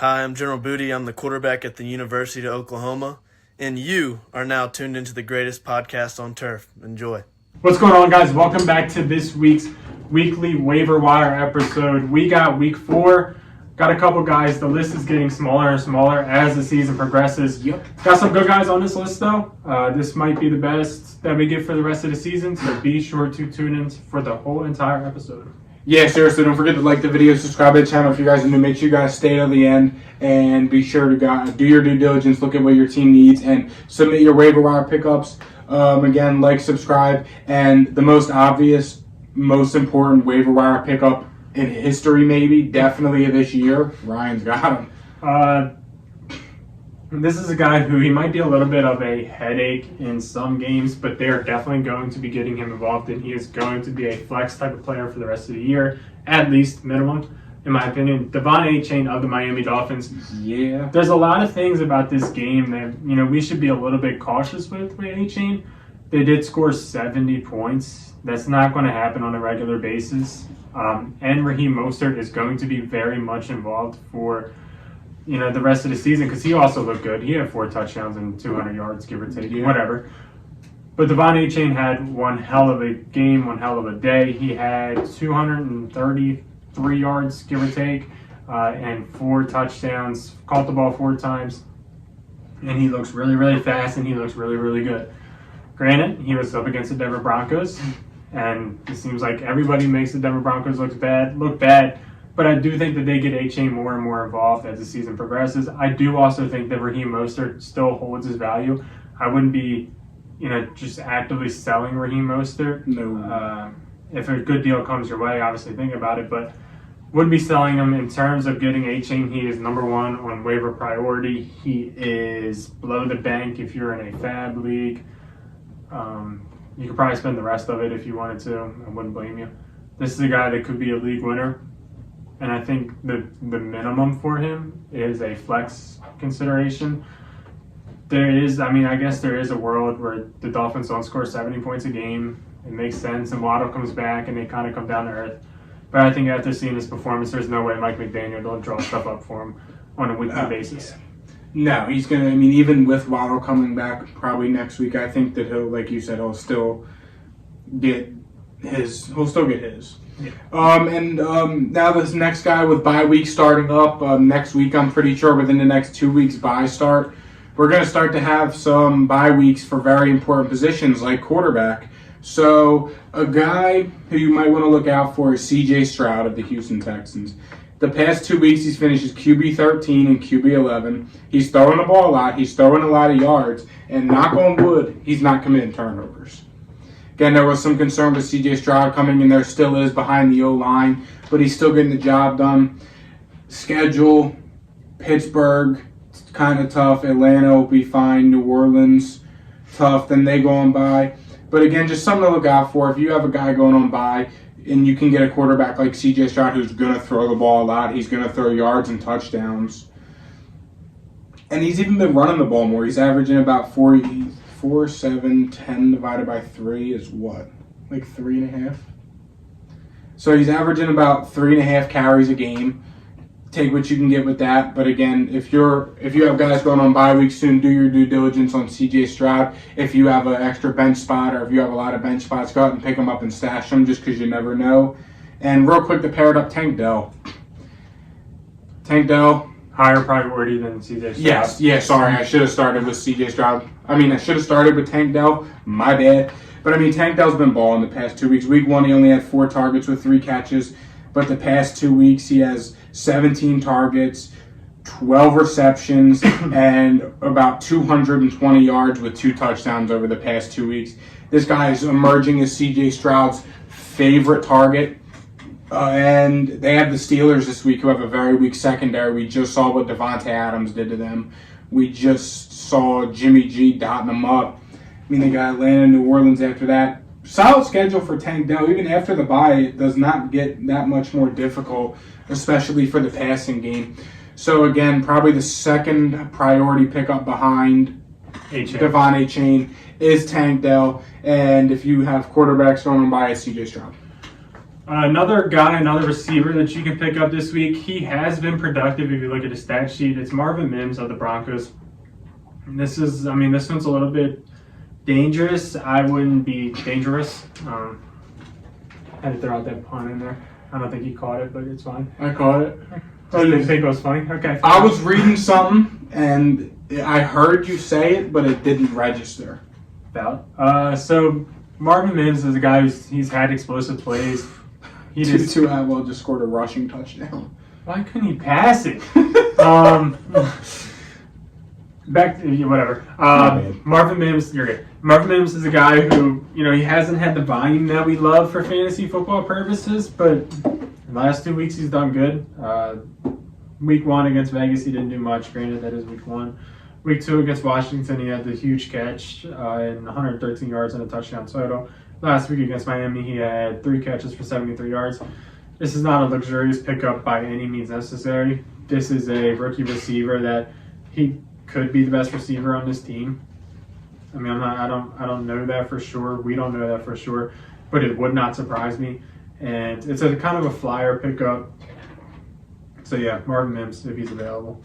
Hi, I'm General Booty. I'm the quarterback at the University of Oklahoma, and you are now tuned into the greatest podcast on turf. Enjoy. What's going on, guys? Welcome back to this week's weekly waiver wire episode. We got week 4. Got a couple guys. The list is getting smaller and smaller as the season progresses. Got some good guys on this list, though. This might be the best that we get for the rest of the season, so be sure to tune in for the whole entire episode. Yeah, seriously, don't forget to like the video, subscribe to the channel if you guys are new. Make sure you guys stay till the end, and be sure to do your due diligence, look at what your team needs, and submit your waiver wire pickups. Again, like, subscribe, and the most obvious, most important waiver wire pickup in history, maybe, definitely this year, Ryan's got him. This is a guy who he might be a little bit of a headache in some games, but they're definitely going to be getting him involved, and he is going to be a flex type of player for the rest of the year, at least minimum, in my opinion. Devon A-Chain of the Miami Dolphins. Yeah. There's a lot of things about this game that we should be a little bit cautious with A-Chain. They did score 70 points. That's not going to happen on a regular basis. And Raheem Mostert is going to be very much involved for the rest of the season, because he also looked good. He had 4 touchdowns and 200 yards, give or take, whatever. But Devon A-Chain had one hell of a game, one hell of a day. He had 233 yards, give or take, and 4 touchdowns, caught the ball 4 times. And he looks really, really fast, and he looks really, really good. Granted, he was up against the Denver Broncos, and it seems like everybody makes the Denver Broncos look bad. But I do think that they get A-Chain more and more involved as the season progresses. I do also think that Raheem Mostert still holds his value. I wouldn't be, just actively selling Raheem Mostert. No. If a good deal comes your way, obviously think about it. But wouldn't be selling him. In terms of getting A-Chain, he is number 1 on waiver priority. He is below the bank if you're in a fab league. You could probably spend the rest of it if you wanted to. I wouldn't blame you. This is a guy that could be a league winner. And I think the minimum for him is a flex consideration. I guess there is a world where the Dolphins don't score 70 points a game. It makes sense, and Waddle comes back, and they kind of come down to earth. But I think after seeing his performance, there's no way Mike McDaniel will draw stuff up for him on a weekly basis. Yeah. No, he's going to, even with Waddle coming back probably next week, I think that he'll, like you said, he'll still get his. Yeah. Now this next guy with bye week starting up next week, I'm pretty sure within the next 2 weeks bye start, we're going to start to have some bye weeks for very important positions like quarterback. So a guy who you might want to look out for is C.J. Stroud of the Houston Texans. The past 2 weeks he's finished QB 13 and QB 11. He's throwing the ball a lot. He's throwing a lot of yards. And knock on wood, he's not committing turnovers. Again, there was some concern with C.J. Stroud coming in. There still is behind the O-line, but he's still getting the job done. Schedule, Pittsburgh, kind of tough. Atlanta will be fine. New Orleans, tough. Then they go on by. But again, just something to look out for. If you have a guy going on by and you can get a quarterback like C.J. Stroud who's going to throw the ball a lot, he's going to throw yards and touchdowns. And he's even been running the ball more. He's averaging about 4, 7, 10 divided by 3 is what? Like 3.5? So he's averaging about 3.5 carries a game. Take what you can get with that. But again, if you have guys going on bye week soon, do your due diligence on C.J. Stroud. If you have an extra bench spot or if you have a lot of bench spots, go out and pick them up and stash them just because you never know. And real quick to pair it up, Tank Dell. Higher priority than C.J. Stroud. Sorry, I should have started with C.J. Stroud. I should have started with Tank Dell. My bad. But Tank Dell's been balling the past 2 weeks. Week 1, he only had 4 targets with 3 catches. But the past 2 weeks, he has 17 targets, 12 receptions, and about 220 yards with 2 touchdowns over the past 2 weeks. This guy is emerging as C.J. Stroud's favorite target. And they have the Steelers this week, who have a very weak secondary. We just saw what Devontae Adams did to them. We just saw Jimmy G dotting them up. They got Atlanta and New Orleans after that. Solid schedule for Tank Dell. Even after the bye, it does not get that much more difficult, especially for the passing game. So again, probably the second priority pickup behind Devon A-Chain is Tank Dell. And if you have quarterbacks going by, it's C.J. Stroud. Another guy, another receiver that you can pick up this week. He has been productive if you look at his stat sheet. It's Marvin Mims of the Broncos. And this one's a little bit dangerous. I wouldn't be dangerous. Had to throw out that pun in there. I don't think he caught it, but it's fine. I caught it. Oh, you think it was funny? Okay. I was reading something, and I heard you say it, but it didn't register. So Marvin Mims is a guy he's had explosive plays. He Tutu Atwell just scored a rushing touchdown. Why couldn't he pass it? Back to whatever. Marvin Mims, you're good. Marvin Mims is a guy who, he hasn't had the volume that we love for fantasy football purposes, but the last 2 weeks he's done good. Week 1 against Vegas, he didn't do much. Granted, that is week 1. Week 2 against Washington, he had the huge catch and 113 yards and a touchdown total. Last week against Miami, he had 3 catches for 73 yards. This is not a luxurious pickup by any means necessary. This is a rookie receiver that he could be the best receiver on this team. I mean, I don't know that for sure. We don't know that for sure, but it would not surprise me. And it's a kind of a flyer pickup. So yeah, Marvin Mims if he's available.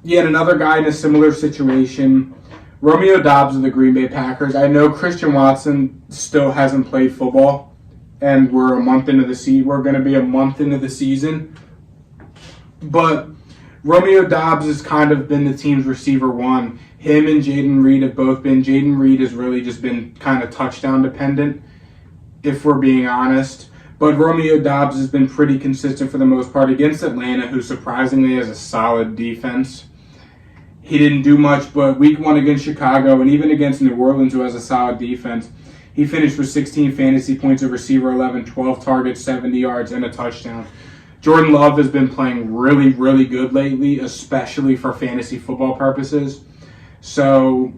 Yet another guy in a similar situation, Romeo Dobbs of the Green Bay Packers. I know Christian Watson still hasn't played football, and we're a month into the season. We're going to be a month into the season, but Romeo Dobbs has kind of been the team's receiver one. Him and Jaden Reed have both been. Jaden Reed has really just been kind of touchdown dependent, if we're being honest. But Romeo Dobbs has been pretty consistent for the most part against Atlanta, who surprisingly has a solid defense. He didn't do much, but week 1 against Chicago and even against New Orleans, who has a solid defense, he finished with 16 fantasy points, a receiver 11, 12 targets, 70 yards, and a touchdown. Jordan Love has been playing really, really good lately, especially for fantasy football purposes. So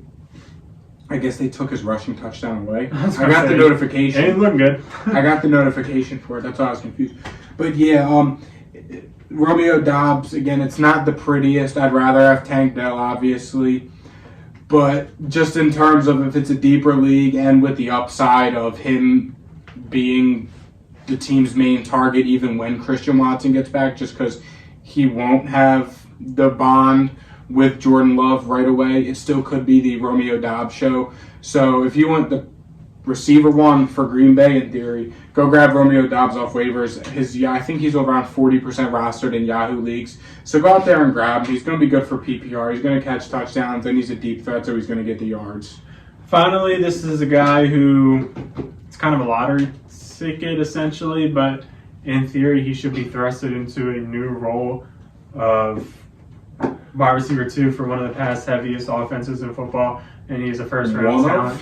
I guess they took his rushing touchdown away. I got the notification. It didn't look good. I got the notification for it. That's why I was confused. But yeah, Romeo Dobbs, again, it's not the prettiest. I'd rather have Tank Dell, obviously. But just in terms of if it's a deeper league and with the upside of him being the team's main target even when Christian Watson gets back, just because he won't have the bond with Jordan Love right away, it still could be the Romeo Dobbs show. So if you want the receiver one for Green Bay in theory, go grab Romeo Dobbs off waivers. I think he's around 40% rostered in Yahoo leagues. So go out there and grab him. He's going to be good for PPR. He's going to catch touchdowns, and he's a deep threat, so he's going to get the yards. Finally, this is a guy who it's kind of a lottery ticket essentially, but in theory he should be thrusted into a new role of wide receiver 2 for one of the pass heaviest offenses in football, and he's a first round talent.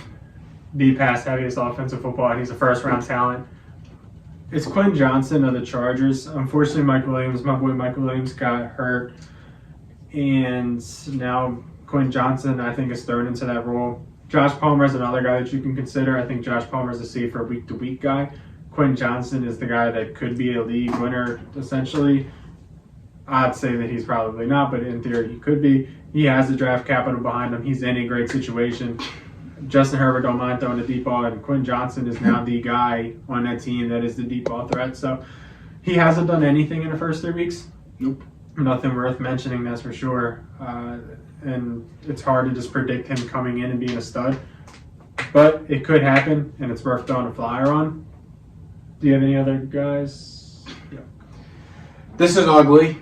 The pass heaviest offensive football, and he's a first round talent. It's Quinn Johnson of the Chargers. Unfortunately, my boy Michael Williams got hurt, and now Quinn Johnson I think is thrown into that role. Josh Palmer is another guy that you can consider. I think Josh Palmer is a safer week-to-week guy. Quinn Johnson is the guy that could be a league winner, essentially. I'd say that he's probably not, but in theory he could be. He has the draft capital behind him. He's in a great situation. Justin Herbert don't mind throwing a deep ball, and Quinn Johnson is now the guy on that team that is the deep ball threat. So he hasn't done anything in the first 3 weeks. Nope. Nothing worth mentioning, that's for sure. And it's hard to just predict him coming in and being a stud. But it could happen, and it's worth throwing a flyer on. Do you have any other guys? Yeah. This is ugly.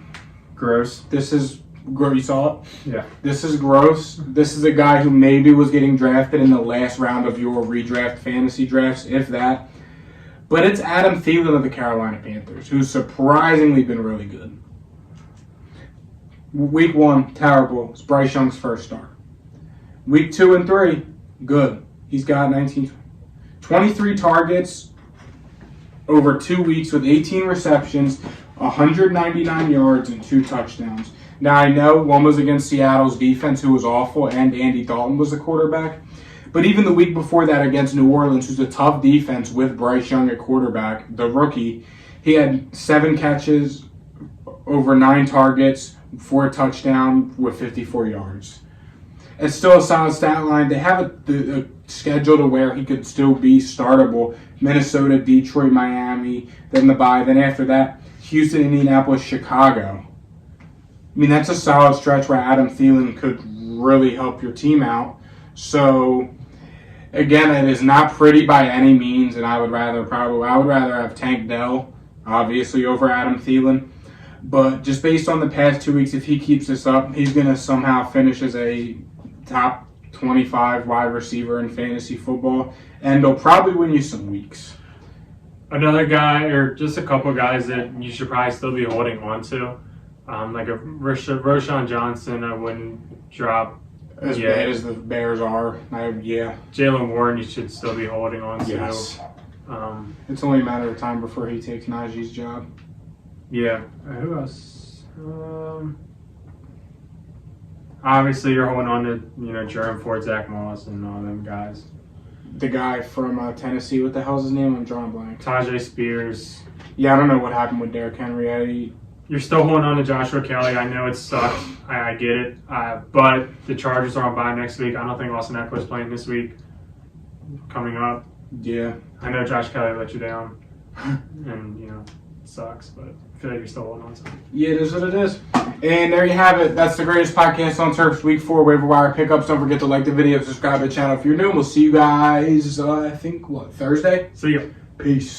Gross. This is gross. You saw it? Yeah. This is gross. This is a guy who maybe was getting drafted in the last round of your redraft fantasy drafts, if that. But it's Adam Thielen of the Carolina Panthers, who's surprisingly been really good. Week 1, terrible. It's Bryce Young's first start. Week 2 and 3, good. He's got 23 targets over 2 weeks with 18 receptions, 199 yards, and 2 touchdowns. Now, I know one was against Seattle's defense, who was awful, and Andy Dalton was the quarterback. But even the week before that against New Orleans, who's a tough defense with Bryce Young at quarterback, the rookie, he had 7 catches, over 9 targets, 4 touchdowns with 54 yards. It's still a solid stat line. They have a schedule to where he could still be startable. Minnesota, Detroit, Miami, then the bye. Then after that, Houston, Indianapolis, Chicago. I mean, that's a solid stretch where Adam Thielen could really help your team out. So, again, it is not pretty by any means, and I would rather have Tank Dell, obviously, over Adam Thielen. But just based on the past 2 weeks, if he keeps this up, he's going to somehow finish as a top 25 wide receiver in fantasy football, and he'll probably win you some weeks. Another guy, or just a couple guys that you should probably still be holding on to, like a Roshan Johnson, I wouldn't drop. As bad as the Bears are, Jalen Warren, you should still be holding on to. Yes. It's only a matter of time before he takes Najee's job. Yeah. Who else? Obviously, you're holding on to Jerome Ford, Zach Moss, and all them guys. The guy from Tennessee, what the hell's his name? I'm drawing blank. Tajay Spears. Yeah, I don't know what happened with Derrick Henry. You're still holding on to Joshua Kelly. I know it sucks. I get it. But the Chargers are on bye next week. I don't think Austin Eckler's playing this week. Coming up. Yeah. I know Josh Kelly let you down. And, it sucks. But I feel like you're still holding on to it. Yeah, it is what it is. And there you have it. That's the greatest podcast on turf. Week 4 waiver wire pickups. Don't forget to like the video, subscribe to the channel if you're new. We'll see you guys, Thursday? See you. Peace.